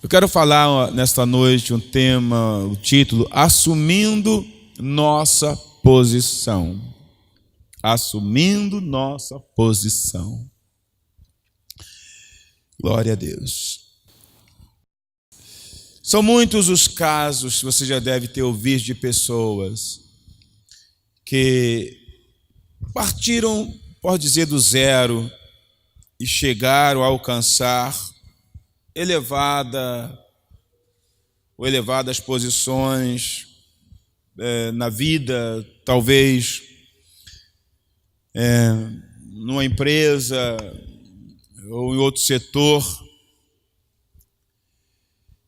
Eu quero falar nesta noite um tema, o título, Assumindo Nossa Posição. Assumindo nossa posição. Glória a Deus. São muitos os casos que você já deve ter ouvido de pessoas que partiram, pode dizer, do zero e chegaram a alcançar elevadas posições na vida, talvez numa empresa ou em outro setor,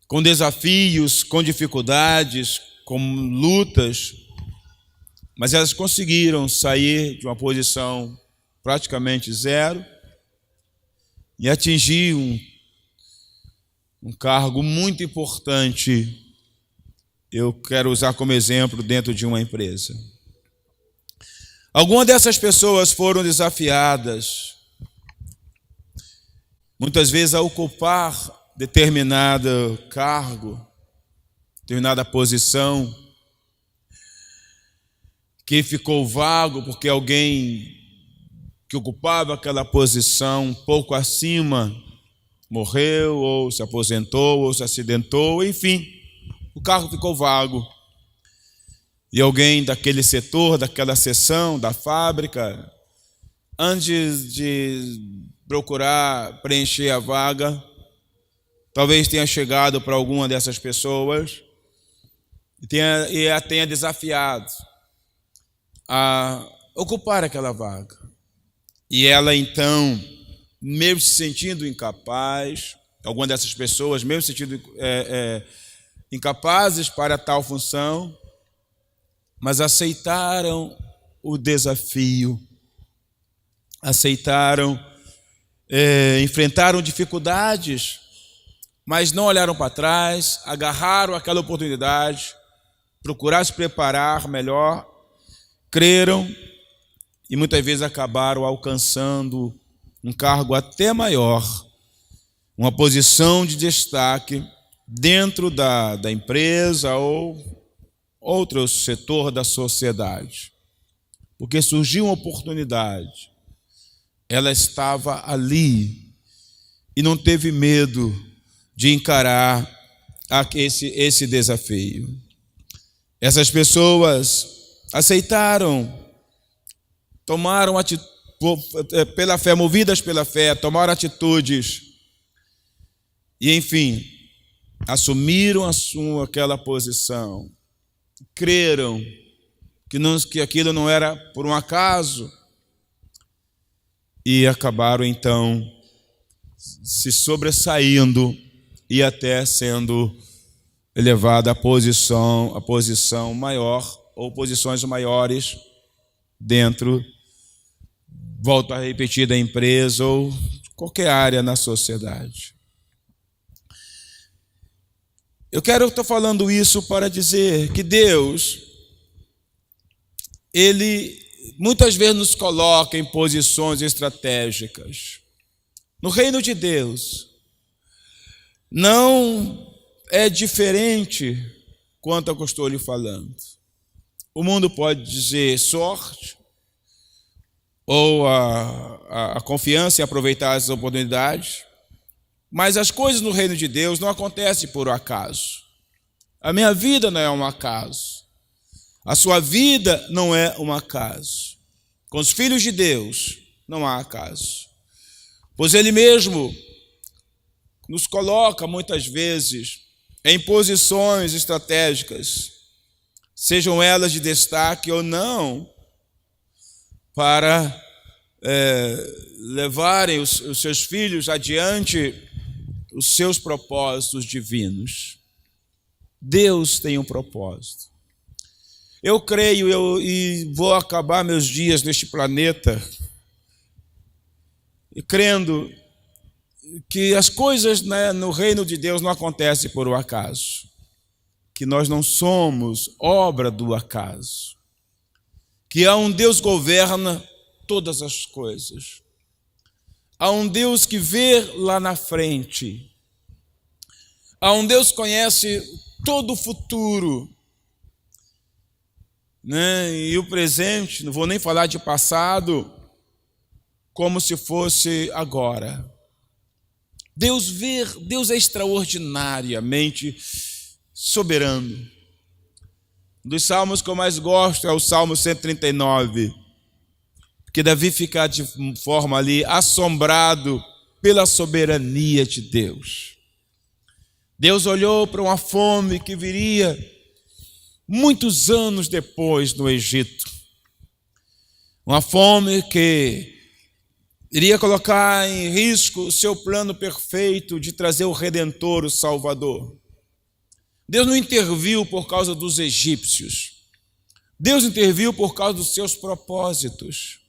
com desafios, com dificuldades, com lutas, mas elas conseguiram sair de uma posição praticamente zero e atingir um cargo muito importante. Eu quero usar como exemplo dentro de uma empresa. Algumas dessas pessoas foram desafiadas, muitas vezes, a ocupar determinado cargo, determinada posição, que ficou vago porque alguém que ocupava aquela posição um pouco acima morreu, ou se aposentou, ou se acidentou, enfim, o cargo ficou vago. E alguém daquele setor, daquela seção, da fábrica, antes de procurar preencher a vaga, talvez tenha chegado para alguma dessas pessoas e a tenha desafiado a ocupar aquela vaga. E ela então, mesmo se sentindo incapaz, algumas dessas pessoas, mesmo se sentindo incapazes para tal função, mas aceitaram o desafio, enfrentaram dificuldades, mas não olharam para trás, agarraram aquela oportunidade, procuraram se preparar melhor, creram e muitas vezes acabaram alcançando um cargo até maior, uma posição de destaque dentro da empresa ou outro setor da sociedade. Porque surgiu uma oportunidade, ela estava ali e não teve medo de encarar esse desafio. Essas pessoas aceitaram, tomaram pela fé, movidas pela fé, tomaram atitudes e, enfim, assumiram aquela posição, creram que aquilo não era por um acaso e acabaram então se sobressaindo e até sendo elevada a posição maior ou posições maiores dentro, volto a repetir, da empresa ou qualquer área na sociedade. Eu estou falando isso para dizer que Deus, Ele muitas vezes nos coloca em posições estratégicas. No reino de Deus, não é diferente quanto ao que eu estou lhe falando. O mundo pode dizer sorte, ou a confiança em aproveitar as oportunidades, mas as coisas no reino de Deus não acontecem por acaso. A minha vida não é um acaso. A sua vida não é um acaso. Com os filhos de Deus não há acaso. Pois Ele mesmo nos coloca muitas vezes em posições estratégicas, sejam elas de destaque ou não, para levarem os seus filhos adiante os seus propósitos divinos. Deus tem um propósito. Eu creio e vou acabar meus dias neste planeta crendo que as coisas no reino de Deus não acontecem por um acaso, que nós não somos obra do acaso, que há um Deus que governa todas as coisas. Há um Deus que vê lá na frente. a um Deus que conhece todo o futuro, né? E o presente, não vou nem falar de passado, como se fosse agora. Deus é extraordinariamente soberano. Um dos salmos que eu mais gosto é o Salmo 139, porque Davi fica de forma ali assombrado pela soberania de Deus. Deus olhou para uma fome que viria muitos anos depois no Egito. Uma fome que iria colocar em risco o seu plano perfeito de trazer o Redentor, o Salvador. Deus não interviu por causa dos egípcios. Deus interviu por causa dos seus propósitos.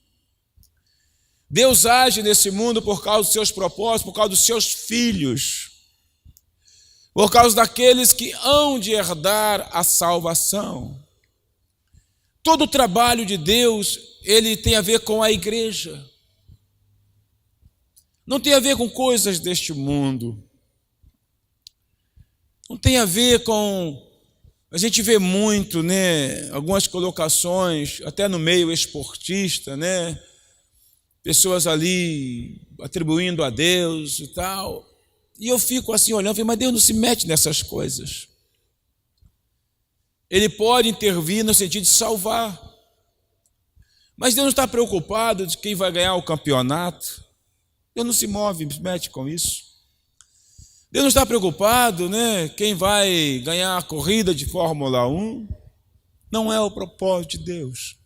Deus age nesse mundo por causa dos seus propósitos, por causa dos seus filhos, por causa daqueles que hão de herdar a salvação. Todo o trabalho de Deus, ele tem a ver com a igreja. Não tem a ver com coisas deste mundo. Não tem a ver com... A gente vê muito, né, algumas colocações, até no meio esportista, né, pessoas ali atribuindo a Deus e tal. E eu fico assim olhando, mas Deus não se mete nessas coisas. Ele pode intervir no sentido de salvar. Mas Deus não está preocupado de quem vai ganhar o campeonato. Deus não se mete com isso. Deus não está preocupado, né? Quem vai ganhar a corrida de Fórmula 1. Não é o propósito de Deus.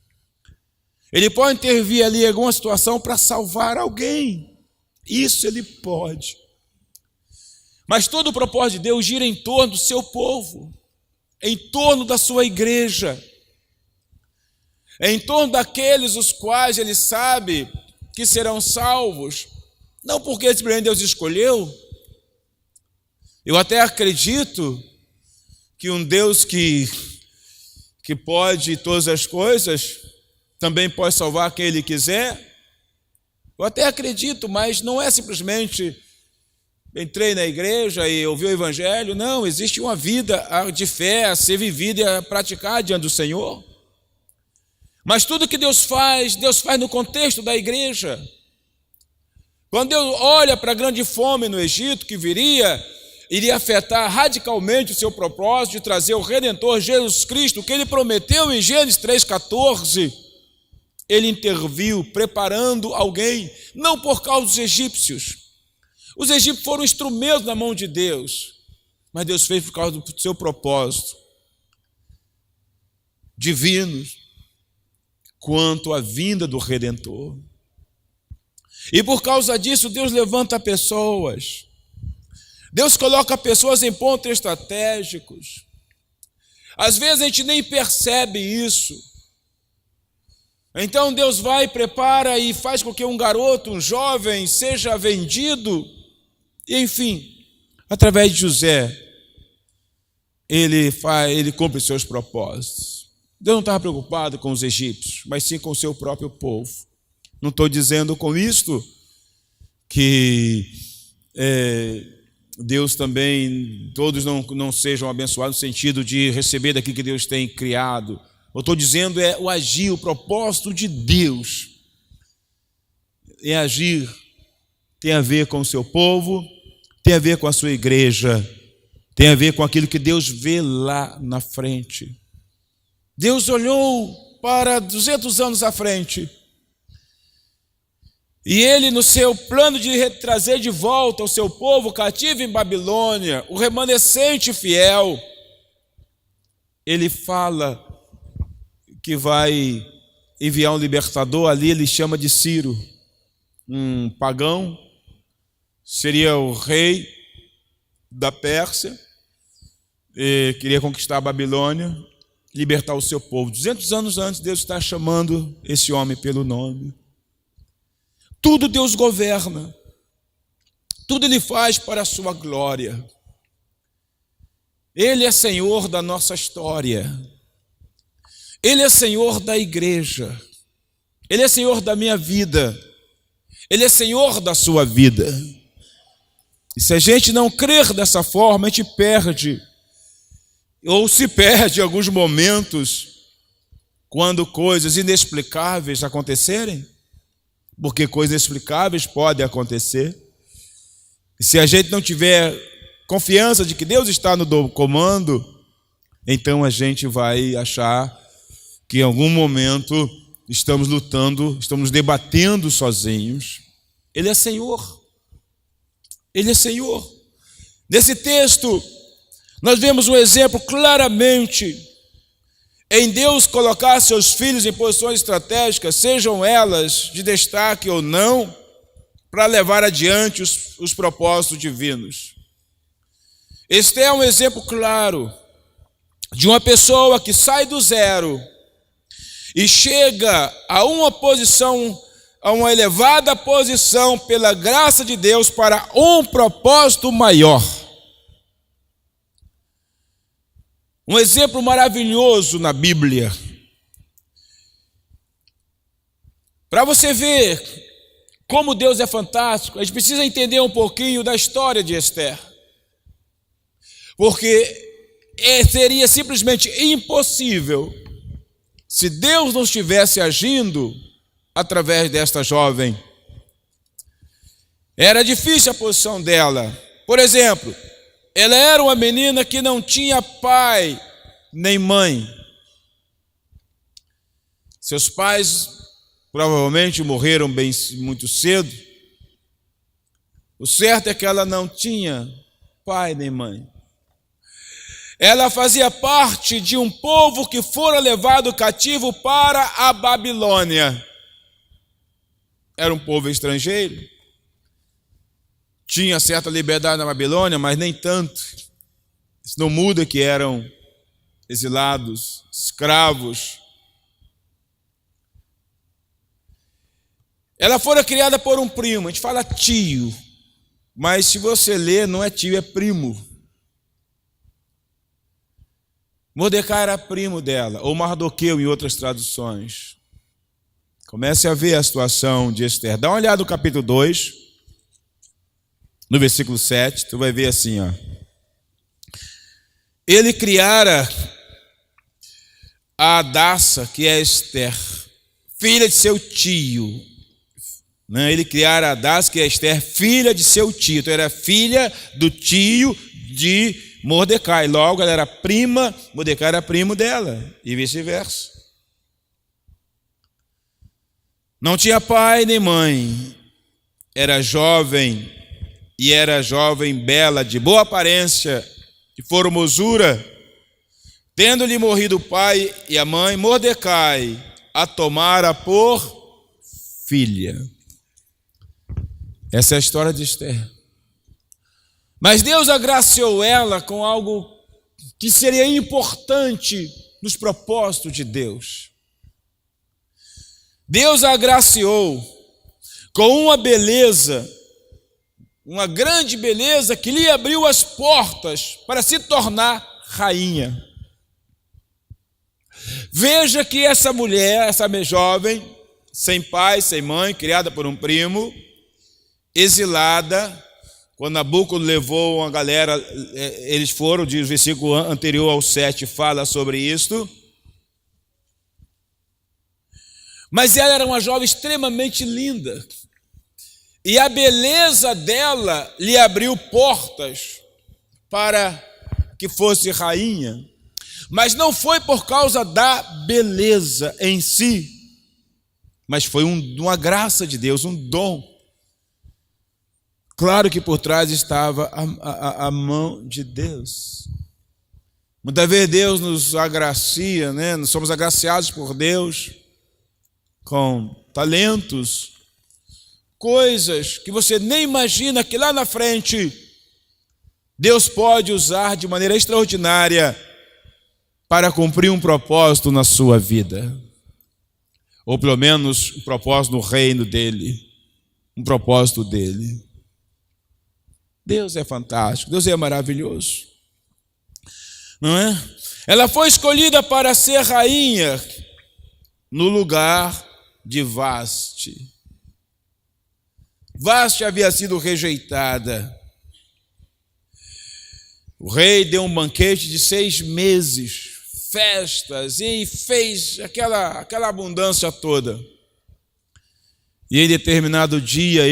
Ele pode intervir ali em alguma situação para salvar alguém. Isso ele pode. Mas todo o propósito de Deus gira em torno do seu povo, em torno da sua igreja, em torno daqueles os quais ele sabe que serão salvos, não porque simplesmente Deus escolheu. Eu até acredito que um Deus que pode todas as coisas, também pode salvar quem ele quiser. Eu até acredito, mas não é simplesmente entrei na igreja e ouvi o evangelho. Não, existe uma vida de fé a ser vivida e a praticar diante do Senhor. Mas tudo que Deus faz no contexto da igreja. Quando Deus olha para a grande fome no Egito que iria afetar radicalmente o seu propósito de trazer o Redentor Jesus Cristo, que ele prometeu em Gênesis 3,14, ele interviu preparando alguém, não por causa dos egípcios. Os egípcios foram instrumentos na mão de Deus, mas Deus fez por causa do seu propósito divino quanto à vinda do Redentor. E por causa disso, Deus levanta pessoas. Deus coloca pessoas em pontos estratégicos. Às vezes a gente nem percebe isso. Então Deus vai, prepara e faz com que um garoto, um jovem, seja vendido. E enfim, através de José, ele cumpre seus propósitos. Deus não estava preocupado com os egípcios, mas sim com o seu próprio povo. Não estou dizendo com isto que Deus também, todos não sejam abençoados no sentido de receber daquilo que Deus tem criado. Eu estou dizendo o agir, o propósito de Deus. É agir, tem a ver com o seu povo, tem a ver com a sua igreja, tem a ver com aquilo que Deus vê lá na frente. Deus olhou para 200 anos à frente. E ele, no seu plano de trazer de volta o seu povo cativo em Babilônia, o remanescente fiel, ele fala que vai enviar um libertador. Ali ele chama de Ciro, um pagão, seria o rei da Pérsia, queria conquistar a Babilônia, libertar o seu povo. 200 anos antes, Deus está chamando esse homem pelo nome. Tudo Deus governa, tudo Ele faz para a sua glória. Ele é Senhor da nossa história, Ele é Senhor da igreja, Ele é Senhor da minha vida, Ele é Senhor da sua vida. E se a gente não crer dessa forma, a gente perde, ou se perde em alguns momentos, quando coisas inexplicáveis acontecerem, porque coisas inexplicáveis podem acontecer. E se a gente não tiver confiança de que Deus está no comando, então a gente vai achar que em algum momento estamos lutando, estamos debatendo sozinhos. Ele é Senhor. Ele é Senhor. Nesse texto, nós vemos um exemplo claramente em Deus colocar seus filhos em posições estratégicas, sejam elas de destaque ou não, para levar adiante os propósitos divinos. Este é um exemplo claro de uma pessoa que sai do zero e chega a uma posição, a uma elevada posição pela graça de Deus para um propósito maior. Um exemplo maravilhoso na Bíblia. Para você ver como Deus é fantástico, a gente precisa entender um pouquinho da história de Esther. Porque seria simplesmente impossível se Deus não estivesse agindo através desta jovem. Era difícil a posição dela. Por exemplo, ela era uma menina que não tinha pai nem mãe. Seus pais provavelmente morreram muito cedo. O certo é que ela não tinha pai nem mãe. Ela fazia parte de um povo que fora levado cativo para a Babilônia. Era um povo estrangeiro. Tinha certa liberdade na Babilônia, mas nem tanto. Isso não muda que eram exilados, escravos. Ela fora criada por um primo. A gente fala tio, mas se você ler, não é tio, é primo. Mordecai era primo dela, ou Mardoqueu em outras traduções. Comece a ver a situação de Esther. Dá uma olhada no capítulo 2, no versículo 7, tu vai ver assim, ó. Ele criara a Hadassa, que é Esther, filha de seu tio. Ele criara a Hadassa, que é Esther, filha de seu tio. Então era filha do tio de Mordecai. Logo ela era prima, Mordecai era primo dela, e vice-versa. Não tinha pai nem mãe. Era jovem, e era jovem bela, de boa aparência, de formosura. Tendo-lhe morrido o pai e a mãe, Mordecai a tomara por filha. Essa é a história de Esther. Mas Deus agraciou ela com algo que seria importante nos propósitos de Deus. Deus a agraciou com uma beleza, uma grande beleza que lhe abriu as portas para se tornar rainha. Veja que essa mulher, essa jovem, sem pai, sem mãe, criada por um primo, exilada, quando Nabucodonosor levou uma galera, eles foram, diz o versículo anterior ao 7, fala sobre isto. Mas ela era uma jovem extremamente linda. E a beleza dela lhe abriu portas para que fosse rainha. Mas não foi por causa da beleza em si, mas foi uma graça de Deus, um dom. Claro que por trás estava a mão de Deus. Muitas vezes Deus nos agracia, né? Nós somos agraciados por Deus com talentos, coisas que você nem imagina que lá na frente Deus pode usar de maneira extraordinária para cumprir um propósito na sua vida. Ou pelo menos um propósito no reino dele. Um propósito dele. Deus é fantástico, Deus é maravilhoso. Não é? Ela foi escolhida para ser rainha no lugar de Vaste. Vaste havia sido rejeitada. O rei deu um banquete de 6 meses, festas, e fez aquela abundância toda. E em determinado dia,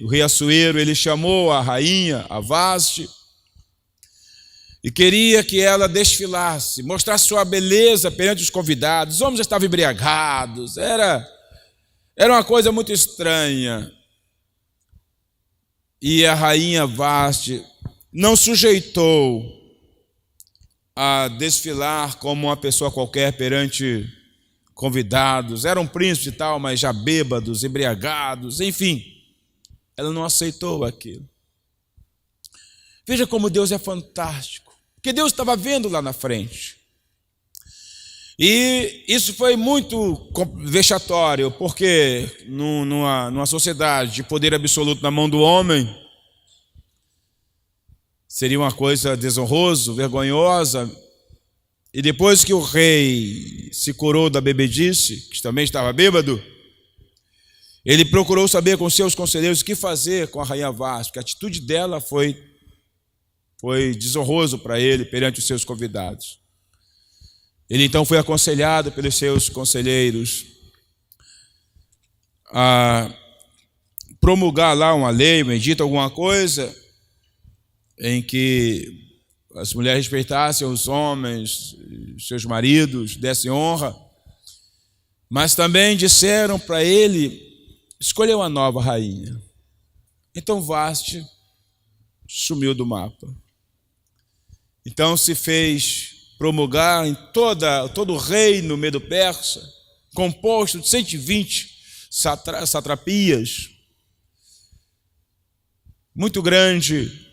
o rei Assuero, ele chamou a rainha, a Vaste, e queria que ela desfilasse, mostrasse sua beleza perante os convidados. Os homens já estavam embriagados, era uma coisa muito estranha. E a rainha Vaste não sujeitou a desfilar como uma pessoa qualquer perante convidados. Eram príncipes e tal, mas já bêbados, embriagados, enfim. Ela não aceitou aquilo. Veja como Deus é fantástico. Porque Deus estava vendo lá na frente. E isso foi muito vexatório, porque numa sociedade de poder absoluto na mão do homem, seria uma coisa desonrosa, vergonhosa. E depois que o rei se curou da bebedice, que também estava bêbado, ele procurou saber com seus conselheiros o que fazer com a rainha Vaste, porque a atitude dela foi desonroso para ele perante os seus convidados. Ele então foi aconselhado pelos seus conselheiros a promulgar lá uma lei, um edito, alguma coisa, em que as mulheres respeitassem os homens, seus maridos, dessem honra, mas também disseram para ele escolher uma nova rainha. Então Vaste sumiu do mapa. Então se fez promulgar em todo o reino medo-persa, composto de 120 satrapias, muito grande,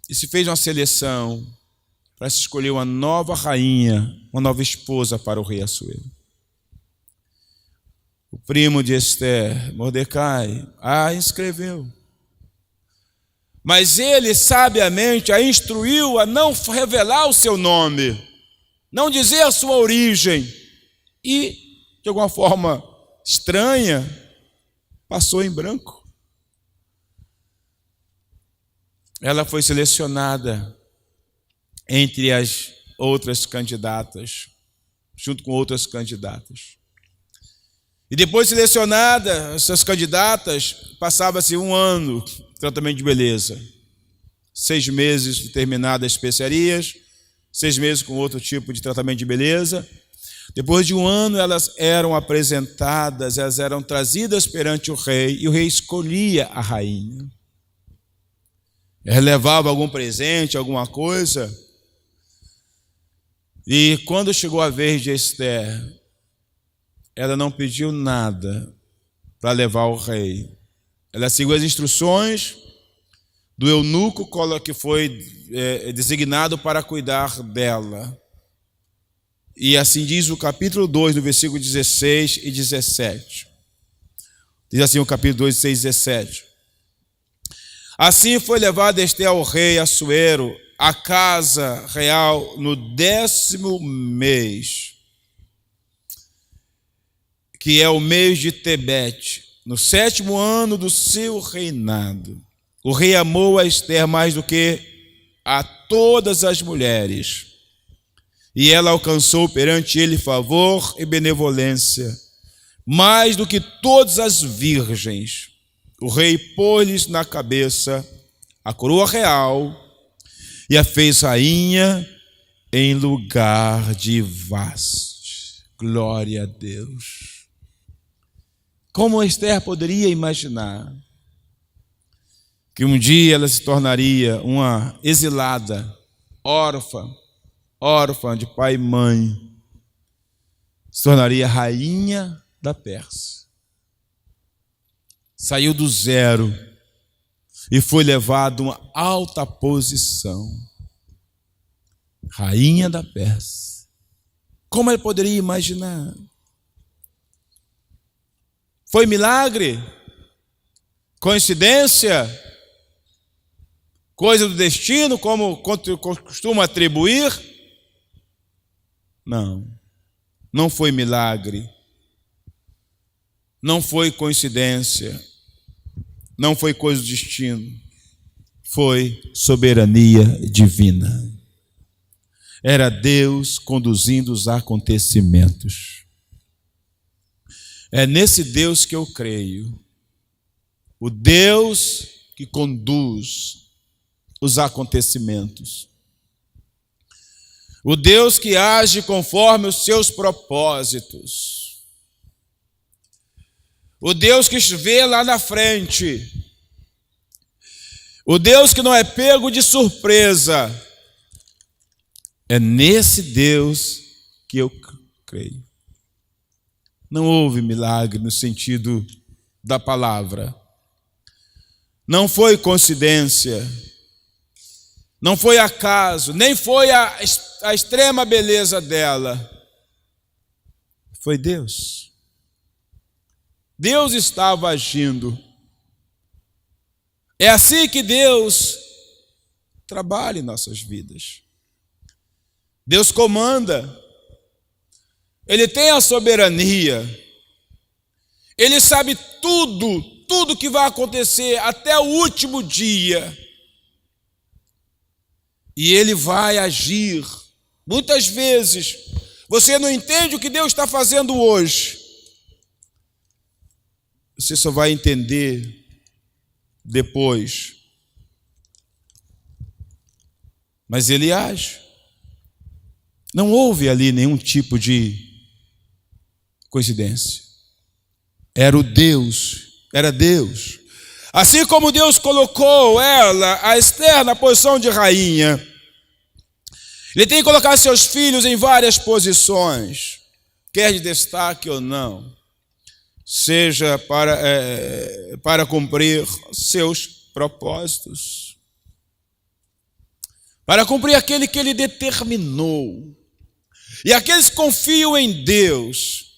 e se fez uma seleção para se escolher uma nova rainha, uma nova esposa para o rei Assuero. O primo de Esther, Mordecai, a inscreveu. Mas ele sabiamente a instruiu a não revelar o seu nome, não dizer a sua origem. E, de alguma forma estranha, passou em branco. Ela foi selecionada entre as outras candidatas, junto com outras candidatas. E depois selecionada, essas candidatas, passava-se 1 ano de tratamento de beleza. 6 meses de determinadas especiarias, 6 meses com outro tipo de tratamento de beleza. Depois de 1 ano, elas eram apresentadas, elas eram trazidas perante o rei, e o rei escolhia a rainha. Ela levava algum presente, alguma coisa. E quando chegou a vez de Esther, ela não pediu nada para levar ao rei. Ela seguiu as instruções do eunuco que foi designado para cuidar dela. E assim diz o capítulo 2, do versículo 16 e 17. Diz assim o capítulo 2, 16 e 17. Assim foi levada Esther ao rei Assuero, à casa real, no 10º mês, que é o mês de Tebete, no 7º ano do seu reinado. O rei amou a Esther mais do que a todas as mulheres, e ela alcançou perante ele favor e benevolência, mais do que todas as virgens. O rei pôs-lhes na cabeça a coroa real e a fez rainha em lugar de Vaste. Glória a Deus. Como Esther poderia imaginar que um dia ela se tornaria uma exilada, órfã de pai e mãe, se tornaria rainha da Pérsia. Saiu do zero e foi levado a uma alta posição. Rainha da Pérsia. Como ele poderia imaginar? Foi milagre? Coincidência? Coisa do destino, como costuma atribuir? Não. Não foi milagre. Não foi coincidência. Não foi coisa do destino. foi soberania divina. Era Deus conduzindo os acontecimentos. É nesse Deus que eu creio. O Deus que conduz os acontecimentos. O Deus que age conforme os seus propósitos. O Deus que vê lá na frente. O Deus que não é pego de surpresa. É nesse Deus que eu creio. Não houve milagre no sentido da palavra. Não foi coincidência. Não foi acaso. Nem foi a extrema beleza dela. Foi Deus. Deus estava agindo. É assim que Deus trabalha em nossas vidas. Deus comanda. Ele tem a soberania. Ele sabe tudo que vai acontecer até o último dia. E Ele vai agir. Muitas vezes você não entende o que Deus está fazendo hoje. Você só vai entender depois. Mas Ele age. Não houve ali nenhum tipo de coincidência. Era Deus. Assim como Deus colocou ela, a Esther, na posição de rainha, Ele tem que colocar seus filhos em várias posições, quer de destaque ou não, seja para cumprir seus propósitos, para cumprir aquele que Ele determinou. E aqueles que confiam em Deus,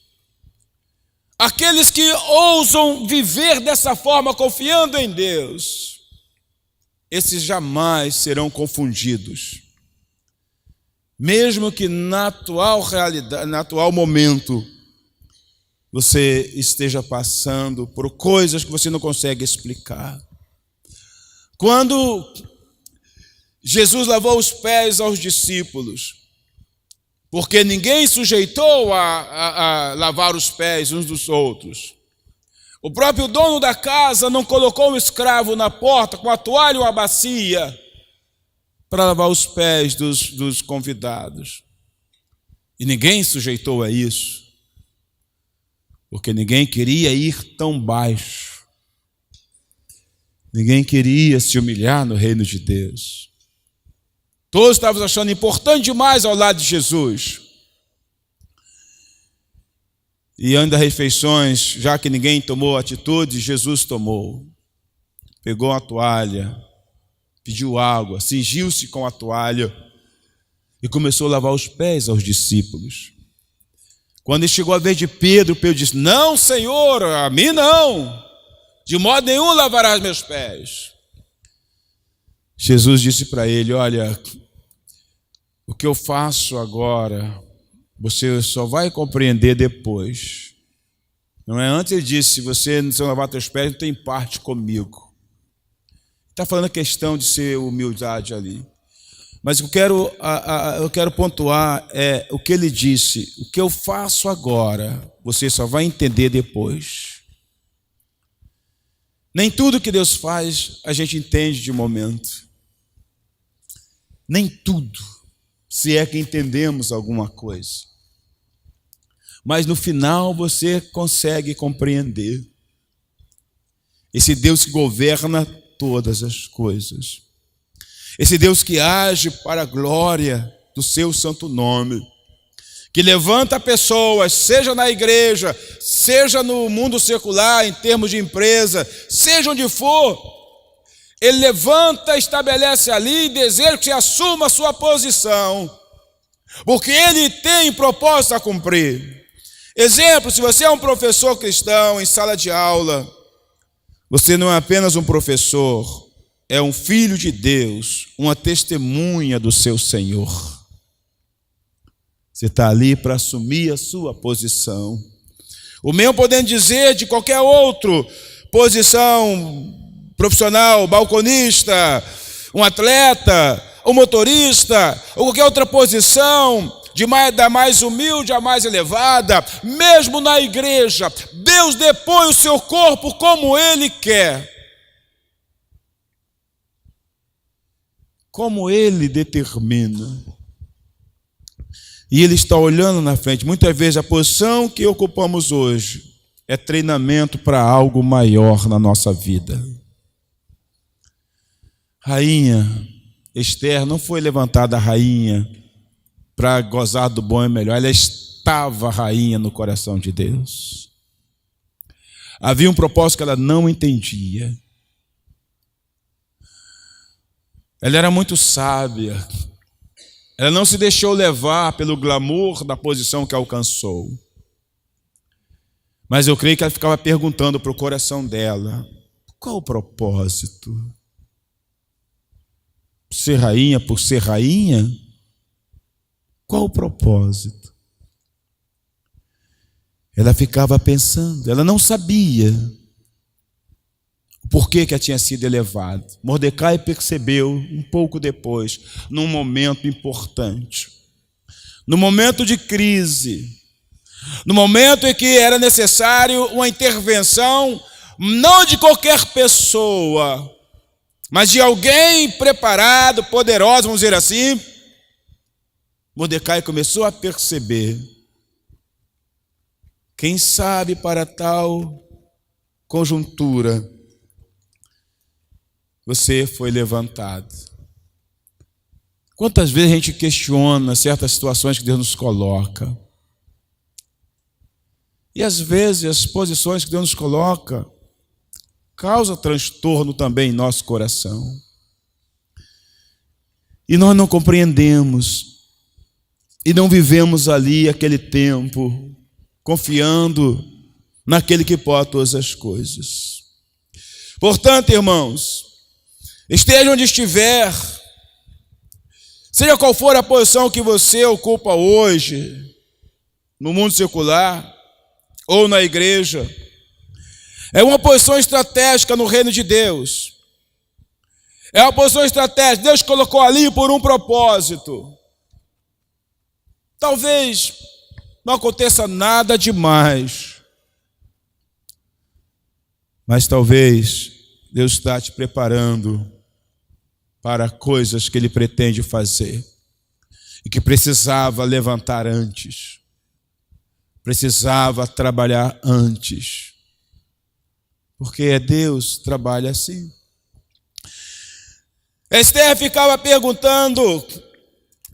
aqueles que ousam viver dessa forma, confiando em Deus, esses jamais serão confundidos. Mesmo que na atual realidade, no atual momento, você esteja passando por coisas que você não consegue explicar. Quando Jesus lavou os pés aos discípulos, porque ninguém sujeitou a lavar os pés uns dos outros. O próprio dono da casa não colocou um escravo na porta com a toalha ou a bacia para lavar os pés dos convidados. E ninguém sujeitou a isso, porque ninguém queria ir tão baixo. Ninguém queria se humilhar no reino de Deus. Todos estavam achando importante demais ao lado de Jesus. E antes das refeições, já que ninguém tomou atitude, Jesus tomou. Pegou a toalha, pediu água, cingiu-se com a toalha e começou a lavar os pés aos discípulos. Quando chegou a vez de Pedro, Pedro disse: "Não, Senhor, a mim não. De modo nenhum lavarás meus pés." Jesus disse para ele: "Olha, o que eu faço agora, você só vai compreender depois." Não é? Antes ele disse: "Se você não lavar teus pés, não tem parte comigo." Está falando a questão de ser humildade ali. Mas o que eu quero pontuar é o que ele disse: "O que eu faço agora, você só vai entender depois." Nem tudo que Deus faz a gente entende de momento. Nem tudo, se é que entendemos alguma coisa. Mas no final você consegue compreender. Esse Deus que governa todas as coisas. Esse Deus que age para a glória do seu santo nome. Que levanta pessoas, seja na igreja, seja no mundo secular, em termos de empresa, seja onde for. Ele levanta, estabelece ali e deseja que você assuma a sua posição, porque Ele tem propósito a cumprir. Exemplo, se você é um professor cristão em sala de aula, você não é apenas um professor, é um filho de Deus, uma testemunha do seu Senhor. Você está ali para assumir a sua posição. O mesmo podendo dizer de qualquer outra posição profissional, balconista, um atleta, um motorista, ou qualquer outra posição, da mais humilde à mais elevada, mesmo na igreja, Deus depõe o seu corpo como Ele quer. Como Ele determina. E Ele está olhando na frente. Muitas vezes a posição que ocupamos hoje é treinamento para algo maior na nossa vida. Rainha Esther não foi levantada rainha para gozar do bom e melhor. Ela estava rainha no coração de Deus. Havia um propósito que ela não entendia. Ela era muito sábia. Ela não se deixou levar pelo glamour da posição que alcançou. Mas eu creio que ela ficava perguntando para o coração dela: qual o propósito? Ser rainha por ser rainha? Qual o propósito? Ela ficava pensando, ela não sabia o porquê que ela tinha sido elevada. Mordecai percebeu um pouco depois, num momento importante, no momento de crise, no momento em que era necessário uma intervenção, não de qualquer pessoa, mas de alguém preparado, poderoso, vamos dizer assim. Mordecai começou a perceber: quem sabe para tal conjuntura você foi levantado. Quantas vezes a gente questiona certas situações que Deus nos coloca? E às vezes as posições que Deus nos coloca causam transtorno também em nosso coração. E nós não compreendemos. E não vivemos ali aquele tempo, confiando naquele que pode todas as coisas. Portanto, irmãos, esteja onde estiver, seja qual for a posição que você ocupa hoje, no mundo secular ou na igreja, é uma posição estratégica no reino de Deus. É uma posição estratégica. Deus colocou ali por um propósito. Talvez não aconteça nada demais, mas talvez Deus está te preparando para coisas que Ele pretende fazer e que precisava levantar antes, precisava trabalhar antes, porque Deus trabalha assim. Esther ficava perguntando: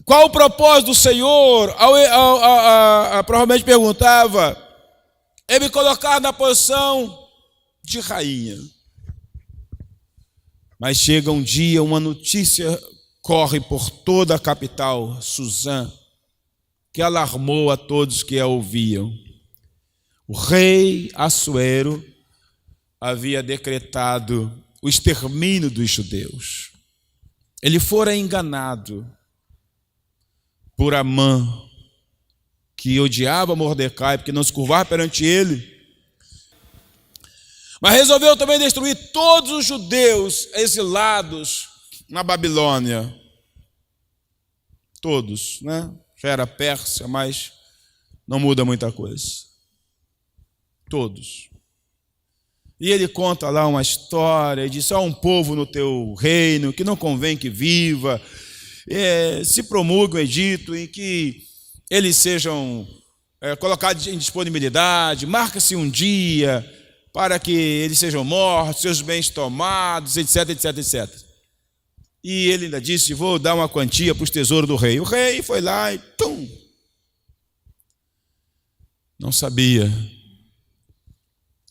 qual o propósito do Senhor? Provavelmente perguntava: Ele me colocar na posição de rainha. Mas chega um dia, uma notícia corre por toda a capital, Suzã, que alarmou a todos que a ouviam. O rei Assuero havia decretado o extermínio dos judeus. Ele fora enganado por Amã, que odiava Mordecai, porque não se curvava perante ele, mas resolveu também destruir todos os judeus exilados na Babilônia. Todos, né? Já era Pérsia, mas não muda muita coisa. Todos. E ele conta lá uma história, e diz: há um povo no teu reino que não convém que viva, se promulgue um edito em que eles sejam colocados em disponibilidade, marca-se um dia para que eles sejam mortos, seus bens tomados, etc, etc, etc. E ele ainda disse: vou dar uma quantia para os tesouros do rei. O rei foi lá e tum! Não sabia.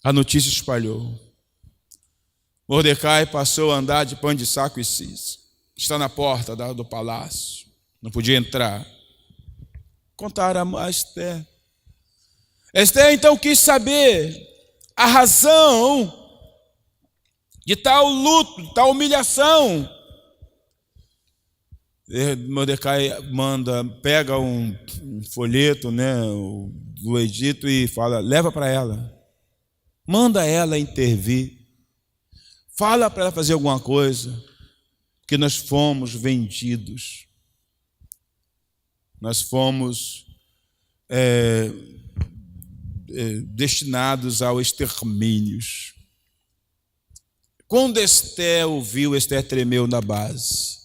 A notícia espalhou. Mordecai passou a andar de pano de saco e cis. Está na porta do palácio. Não podia entrar. Contaram a Esther. Esther então quis saber a razão de tal luto, de tal humilhação. Mordecai pega um folheto, né, do edito e fala: leva para ela. Manda ela intervir. Fala para ela fazer alguma coisa, porque nós fomos vendidos. Nós fomos destinados ao extermínio. Quando Esther ouviu, Esther tremeu na base.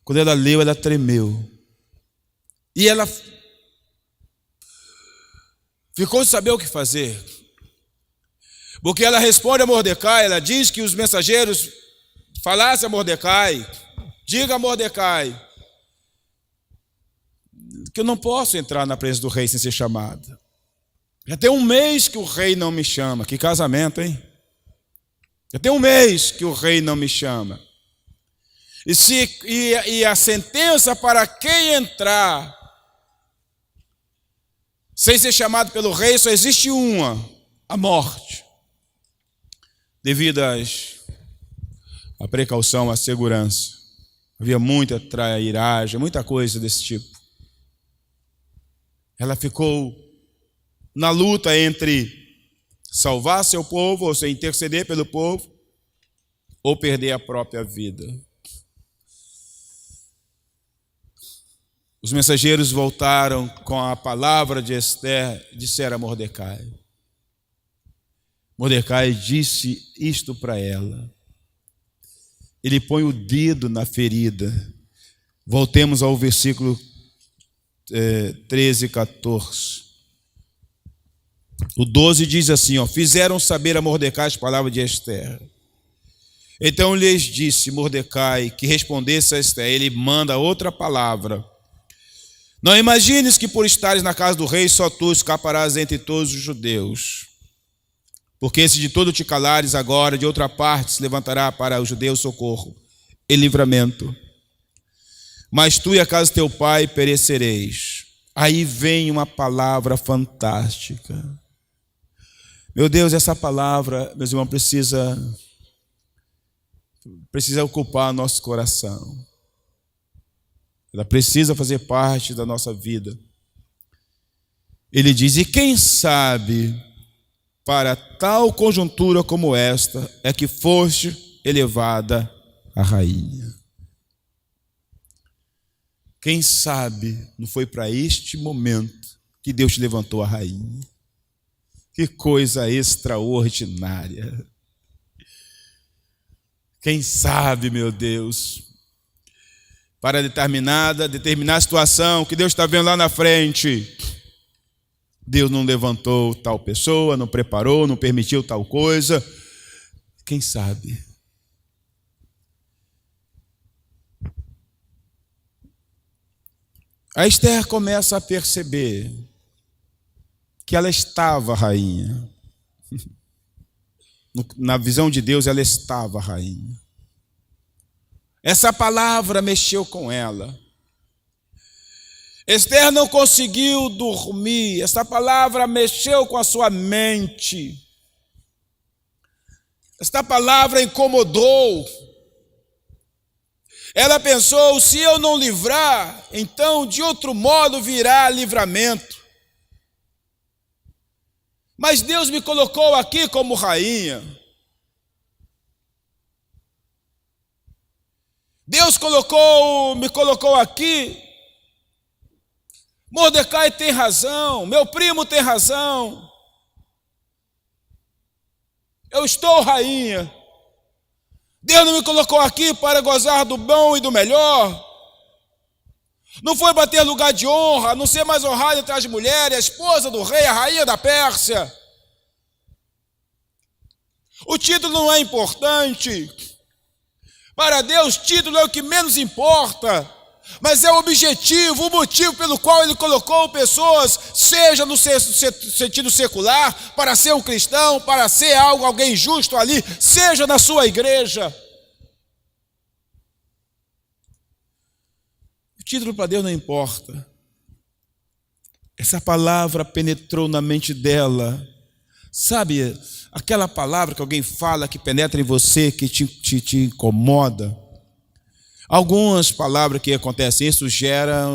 Quando ela leu, ela tremeu. E ela ficou sem saber o que fazer. Porque ela responde a Mordecai, ela diz que os mensageiros falassem a Mordecai, diga a Mordecai, que eu não posso entrar na presença do rei sem ser chamada. Já tem um mês que o rei não me chama. Que casamento, hein? Já tem um mês que o rei não me chama. E a sentença para quem entrar sem ser chamado pelo rei só existe uma: a morte. Devido à precaução, à segurança. Havia muita trairagem, muita coisa desse tipo. Ela ficou na luta entre salvar seu povo, ou seja, interceder pelo povo, ou perder a própria vida. Os mensageiros voltaram com a palavra de Esther, disseram a Mordecai. Mordecai disse isto para ela. Ele põe o dedo na ferida. Voltemos ao versículo 13 e 14. O 12 diz assim, fizeram saber a Mordecai as palavras de Esther. Então lhes disse Mordecai que respondesse a Esther. Ele manda outra palavra. Não imagines que por estares na casa do rei só tu escaparás entre todos os judeus. Porque se de todo te calares agora, de outra parte se levantará para os judeus socorro e livramento. Mas tu e a casa de teu pai perecereis. Aí vem uma palavra fantástica. Meu Deus, essa palavra, meus irmãos, precisa ocupar nosso coração. Ela precisa fazer parte da nossa vida. Ele diz, e quem sabe, para tal conjuntura como esta, é que foste elevada a rainha. Quem sabe não foi para este momento que Deus te levantou a rainha. Que coisa extraordinária. Quem sabe, meu Deus, para determinada situação que Deus está vendo lá na frente, Deus não levantou tal pessoa, não preparou, não permitiu tal coisa. Quem sabe? A Esther começa a perceber que ela estava rainha. Na visão de Deus, ela estava rainha. Essa palavra mexeu com ela. Esther não conseguiu dormir. Essa palavra mexeu com a sua mente. Esta palavra incomodou. Ela pensou, se eu não livrar, então de outro modo virá livramento. Mas Deus me colocou aqui como rainha. Deus me colocou aqui. Mordecai tem razão, meu primo tem razão. Eu estou rainha. Deus não me colocou aqui para gozar do bom e do melhor. Não foi para ter lugar de honra, não ser mais honrada entre as mulheres, a esposa do rei, a rainha da Pérsia. O título não é importante. Para Deus, título é o que menos importa. Mas é o objetivo, o motivo pelo qual Ele colocou pessoas, seja no sentido secular, para ser um cristão, para ser alguém justo ali, seja na sua igreja. O título para Deus não importa. Essa palavra penetrou na mente dela. Sabe, aquela palavra que alguém fala que penetra em você, que te incomoda. Algumas palavras que acontecem, isso gera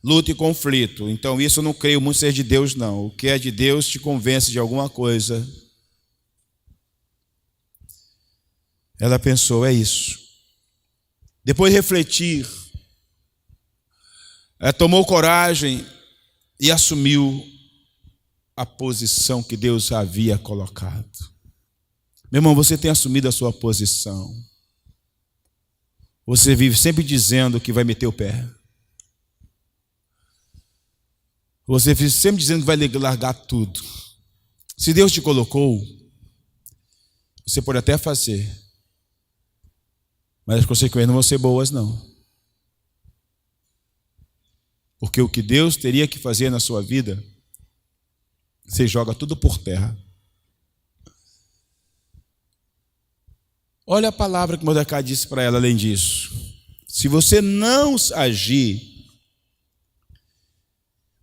luta e conflito. Então isso eu não creio muito ser de Deus, não. O que é de Deus te convence de alguma coisa. Ela pensou, é isso. Depois de refletir, ela tomou coragem e assumiu a posição que Deus havia colocado. Meu irmão, você tem assumido a sua posição. Você vive sempre dizendo que vai meter o pé. Você vive sempre dizendo que vai largar tudo. Se Deus te colocou, você pode até fazer, mas as consequências não vão ser boas, não. Porque o que Deus teria que fazer na sua vida, você joga tudo por terra. Olha a palavra que Mordecai disse para ela além disso. Se você não agir,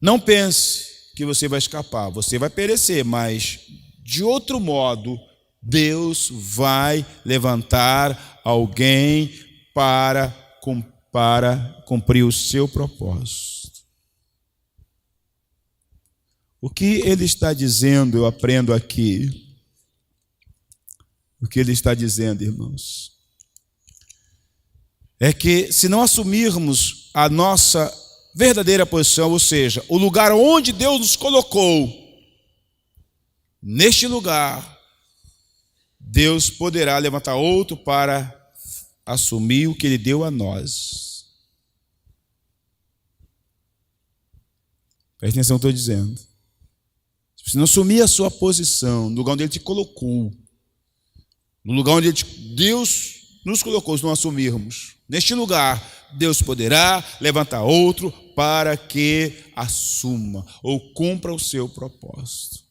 não pense que você vai escapar, você vai perecer, mas de outro modo, Deus vai levantar alguém para cumprir o seu propósito. O que ele está dizendo, eu aprendo aqui. O que ele está dizendo, irmãos, é que se não assumirmos a nossa verdadeira posição, ou seja, o lugar onde Deus nos colocou, neste lugar, Deus poderá levantar outro para assumir o que Ele deu a nós. Presta atenção no que eu estou dizendo. Se você não assumir a sua posição, no lugar onde Ele te colocou, no lugar onde Deus nos colocou, se não assumirmos, neste lugar, Deus poderá levantar outro para que assuma ou cumpra o seu propósito.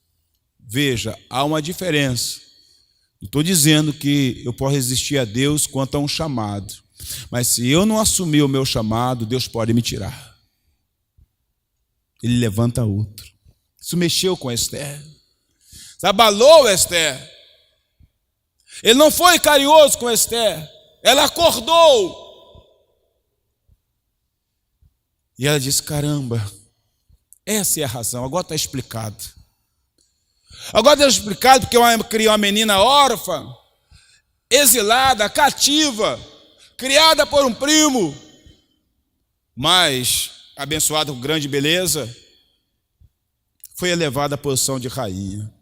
Veja, há uma diferença. Não estou dizendo que eu posso resistir a Deus quanto a um chamado, mas se eu não assumir o meu chamado, Deus pode me tirar. Ele levanta outro. Isso mexeu com Esther. Isso abalou Esther. Ele não foi carinhoso com Esther. Ela acordou. E ela disse, caramba, essa é a razão. Agora está explicado. Agora está explicado porque eu criei uma menina órfã, exilada, cativa, criada por um primo, mas abençoada com grande beleza, foi elevada à posição de rainha.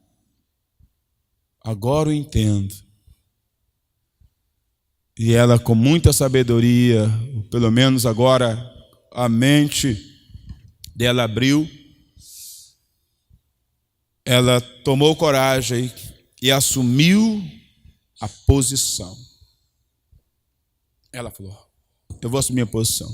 Agora eu entendo. E ela, com muita sabedoria, pelo menos agora a mente dela abriu, ela tomou coragem e assumiu a posição. Ela falou, eu vou assumir a posição.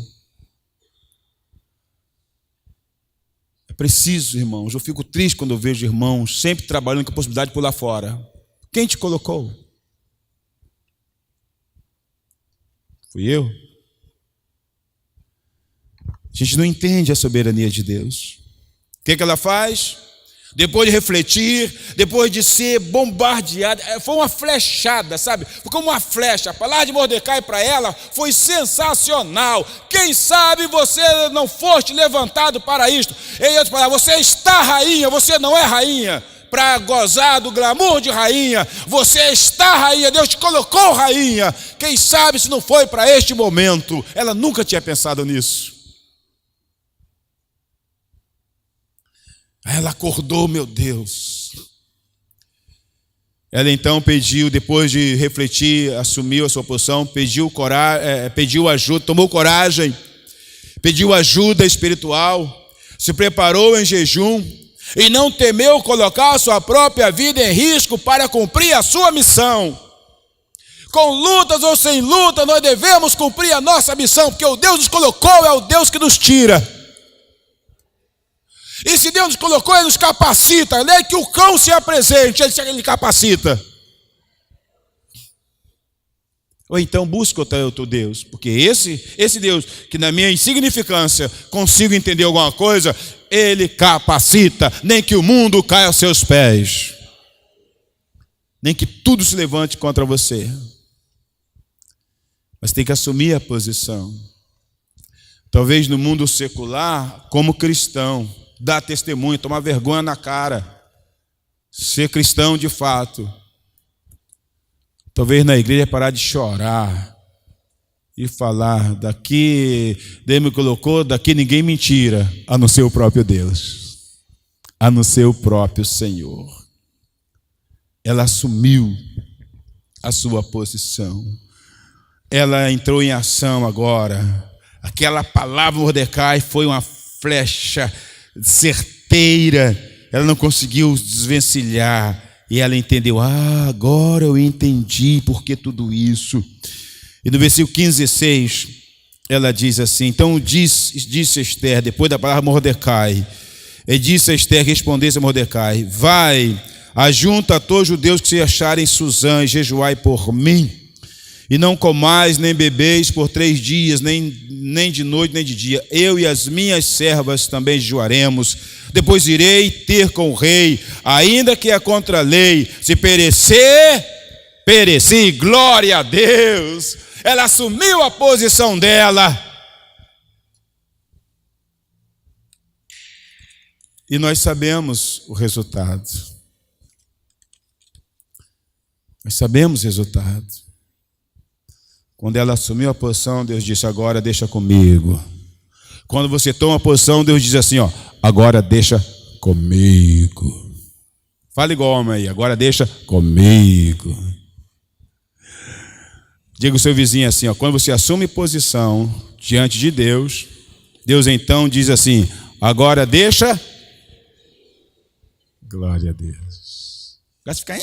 É preciso, irmãos, eu fico triste quando eu vejo irmãos sempre trabalhando com a possibilidade de pular fora. Quem te colocou? Fui eu? A gente não entende a soberania de Deus. O que ela faz? Depois de refletir, depois de ser bombardeada, foi uma flechada, sabe? Foi como uma flecha. A palavra de Mordecai para ela foi sensacional. Quem sabe você não foste levantado para isto. Em outras palavras, você está rainha, você não é rainha para gozar do glamour de rainha. Você está rainha, Deus te colocou rainha. Quem sabe se não foi para este momento. Ela nunca tinha pensado nisso. Ela acordou, meu Deus. Ela então pediu, depois de refletir, assumiu a sua posição, pediu ajuda, tomou coragem, pediu ajuda espiritual, se preparou em jejum e não temeu colocar a sua própria vida em risco para cumprir a sua missão. Com lutas ou sem luta, nós devemos cumprir a nossa missão, porque o Deus nos colocou é o Deus que nos tira. E se Deus nos colocou, Ele nos capacita. Não é que o cão se apresente, Ele capacita. Ou então busca outro Deus, porque esse Deus, que na minha insignificância consigo entender alguma coisa, Ele capacita, nem que o mundo caia aos seus pés, nem que tudo se levante contra você. Mas tem que assumir a posição. Talvez no mundo secular, como cristão, dar testemunho, tomar vergonha na cara, ser cristão de fato. Talvez na igreja parar de chorar e falar, daqui Deus me colocou, daqui ninguém me tira, a não ser o próprio Deus, a não ser o próprio Senhor. Ela assumiu a sua posição. Ela entrou em ação agora. Aquela palavra Mordecai foi uma flecha certeira. Ela não conseguiu desvencilhar. E ela entendeu, agora eu entendi por que tudo isso. E no versículo 15 e 16, ela diz assim, então disse Esther, depois da palavra Mordecai, e disse a Esther, respondesse a Mordecai, vai, ajunta a todos os judeus que se acharem em Suzã e jejuai por mim, e não comais nem bebeis por 3 dias, nem de noite nem de dia. Eu e as minhas servas também jejuaremos. Depois irei ter com o rei, ainda que é contra a lei. Se perecer, pereci. Glória a Deus. Ela assumiu a posição dela. E nós sabemos o resultado. Nós sabemos o resultado. Quando ela assumiu a posição, Deus disse, agora deixa comigo. Quando você toma a posição, Deus diz assim, agora deixa comigo. Fala igual homem aí, agora deixa comigo. Diga ao seu vizinho assim, quando você assume posição diante de Deus, Deus então diz assim, agora deixa. Glória a Deus. Vai ficar.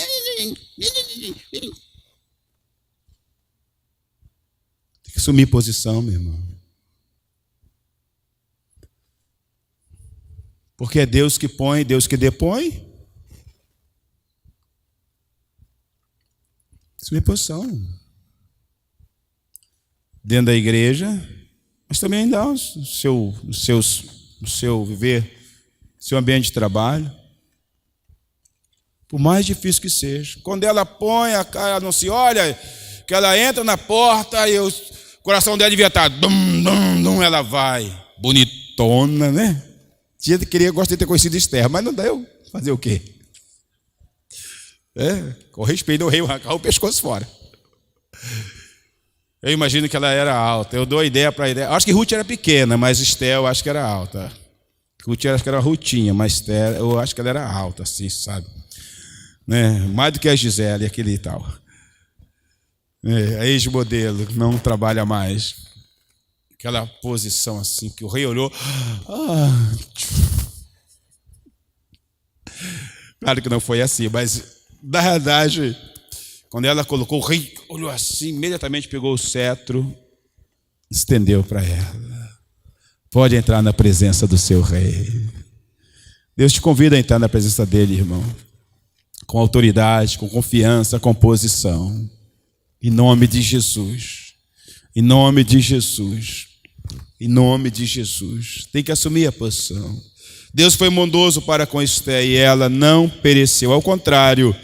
Assumir posição, meu irmão. Porque é Deus que põe, Deus que depõe. Assumir posição. Dentro da igreja, mas também dá o seu viver, seu ambiente de trabalho. Por mais difícil que seja. Quando ela põe a cara, anuncia, olha, que ela entra na porta e o coração dela devia estar, ela vai, bonitona, né? Gostaria de ter conhecido Esther, mas não deu. Fazer o quê? Com respeito ao rei, arrancar o pescoço fora. Eu imagino que ela era alta. Eu dou a ideia para a ideia. Acho que Ruth era pequena, mas Esther eu acho que era alta. Ruth acho que era Rutinha, mas Esther eu acho que ela era alta, assim, sabe? Né? Mais do que a Gisele, aquele e tal. A ex-modelo, não trabalha mais. Aquela posição assim, que o rei olhou. Claro que não foi assim, mas na verdade, quando ela colocou, o rei olhou assim, imediatamente pegou o cetro, estendeu para ela. Pode entrar na presença do seu rei. Deus te convida a entrar na presença dele, irmão. Com autoridade, com confiança, com posição. Em nome de Jesus. Em nome de Jesus. Em nome de Jesus. Tem que assumir a posição. Deus foi bondoso para com Esther e ela não pereceu. Ao contrário,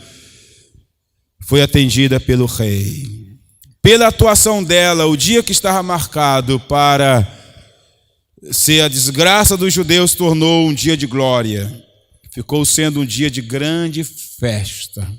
foi atendida pelo rei. Pela atuação dela, o dia que estava marcado para ser a desgraça dos judeus tornou um dia de glória. Ficou sendo um dia de grande festa.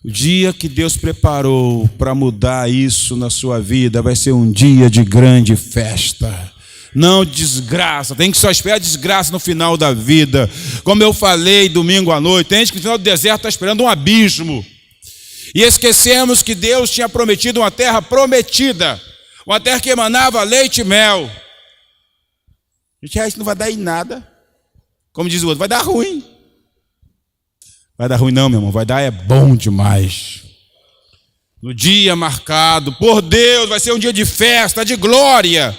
O dia que Deus preparou para mudar isso na sua vida vai ser um dia de grande festa. Não desgraça, tem que só esperar desgraça no final da vida. Como eu falei domingo à noite, tem gente que no final do deserto está esperando um abismo. E esquecemos que Deus tinha prometido uma terra prometida, uma terra que emanava leite e mel. A gente acha que não vai dar em nada. Como diz o outro, vai dar ruim. Vai dar ruim não, meu irmão, vai dar é bom demais. No dia marcado por Deus, vai ser um dia de festa, de glória.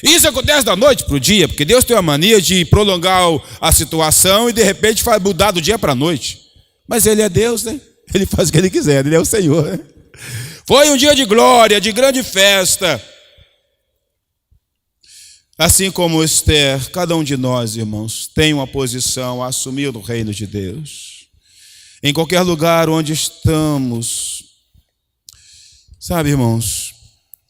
Isso acontece da noite para o dia, porque Deus tem a mania de prolongar a situação e de repente faz mudar do dia para a noite. Mas Ele é Deus, né? Ele faz o que Ele quiser, Ele é o Senhor, né? Foi um dia de glória, de grande festa. Assim como Esther, cada um de nós, irmãos, tem uma posição a assumir no reino de Deus. Em qualquer lugar onde estamos, sabe, irmãos,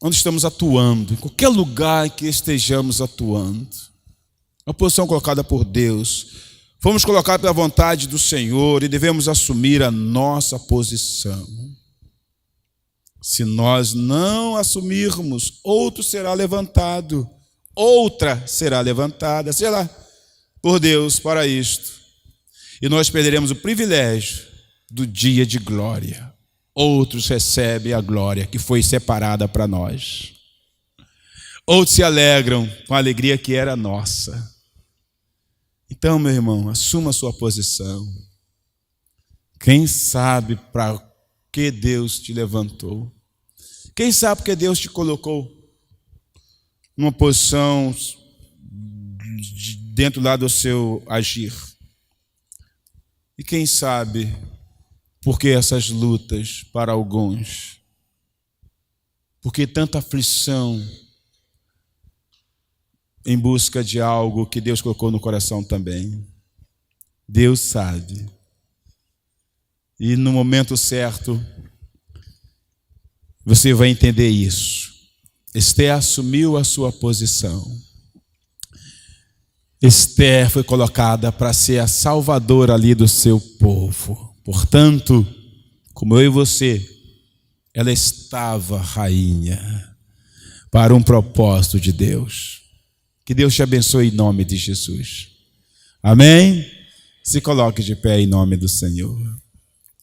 onde estamos atuando, em qualquer lugar que estejamos atuando, uma posição colocada por Deus, fomos colocados pela vontade do Senhor e devemos assumir a nossa posição. Se nós não assumirmos, outro será levantado, outra será levantada, sei lá, por Deus para isto. E nós perderemos o privilégio do dia de glória. Outros recebem a glória que foi separada para nós. Outros se alegram com a alegria que era nossa. Então, meu irmão, assuma a sua posição. Quem sabe para que Deus te levantou? Quem sabe porque Deus te colocou numa posição dentro lá do seu agir? E quem sabe por que essas lutas para alguns? Por que tanta aflição em busca de algo que Deus colocou no coração também? Deus sabe. E no momento certo, você vai entender isso. Esther assumiu a sua posição. Esther foi colocada para ser a salvadora ali do seu povo. Portanto, como eu e você, ela estava rainha para um propósito de Deus. Que Deus te abençoe em nome de Jesus. Amém? Se coloque de pé em nome do Senhor.